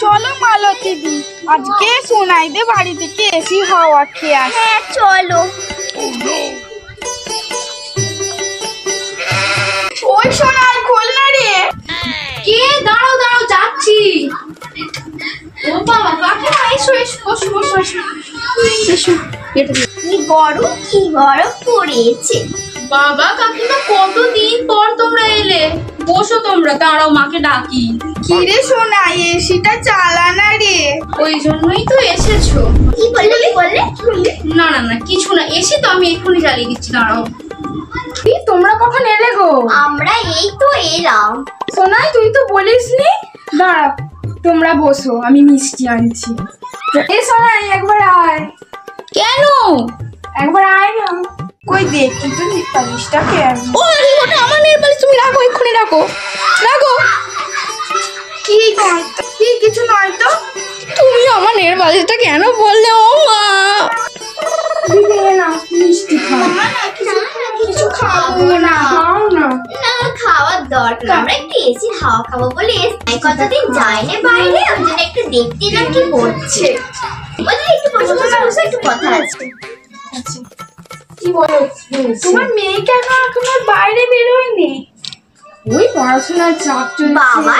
চলো মালতী দি, আজকে সোনাইদের বাড়ি থেকে এসি হাওয়া খেয়ে আসি। হ্যাঁ চলো। ওই সোনাই খোল না রে। কে? দাঁড়াও দাঁড়াও, যাচ্ছি। ও বাবা, কাকিমা এসো এসো, বসো বসো এসো। কি গরম, কি গরম পড়েছে বাবা। কাকিমা কতদিন পর তোমরা এলে, বসো তোমরা, দাঁড়াও মাকে ডাকি। কি রে সোনাই, এসিটা চালা না রে। ওই জন্যই তো এসেছো। কি বললে কি বললে? না না না কিছু না, এসে তো আমি এক্ষুনি জ্বালিয়ে দিচ্ছি, দাঁড়াও। কি তোমরা কখন এলে গো? আমরা এই তো এলাম। সোনাই তুই তো বলিসনি। দাঁড়া, তোমরা বসো, আমি মিষ্টি আনছি। এ সোনাই একবার আয়। কেন? একবার আয় না। কই দেখি তো নেপালিশটা কেন। ও ওটা আমার নেপালিশ, তুমি রাখো, এক্ষুনি রাখো রাখো। কি নয় তো, কি কিছু নয় তো। তুমি আমার নেপালিশটা কেন বললে? ও মা, দিদি না মিষ্টি খাও। কিছু খাবো না। খাও না। না খাওয়ার দরকার, আমরা একটু এসি হাওয়া খাবো বলে এসছি। কতদিন যাইনি বাইরে, ওই জন্য একটু দেখতে এলাম কি করছে। বলি একটু বসে বসে বসে একটু কথা আছে। আচ্ছা কি বলো, তোমার মেয়ে কেন এখনো বাইরে বেরোয়নি? ওই পড়াশোনার চাপ চলছে বাবা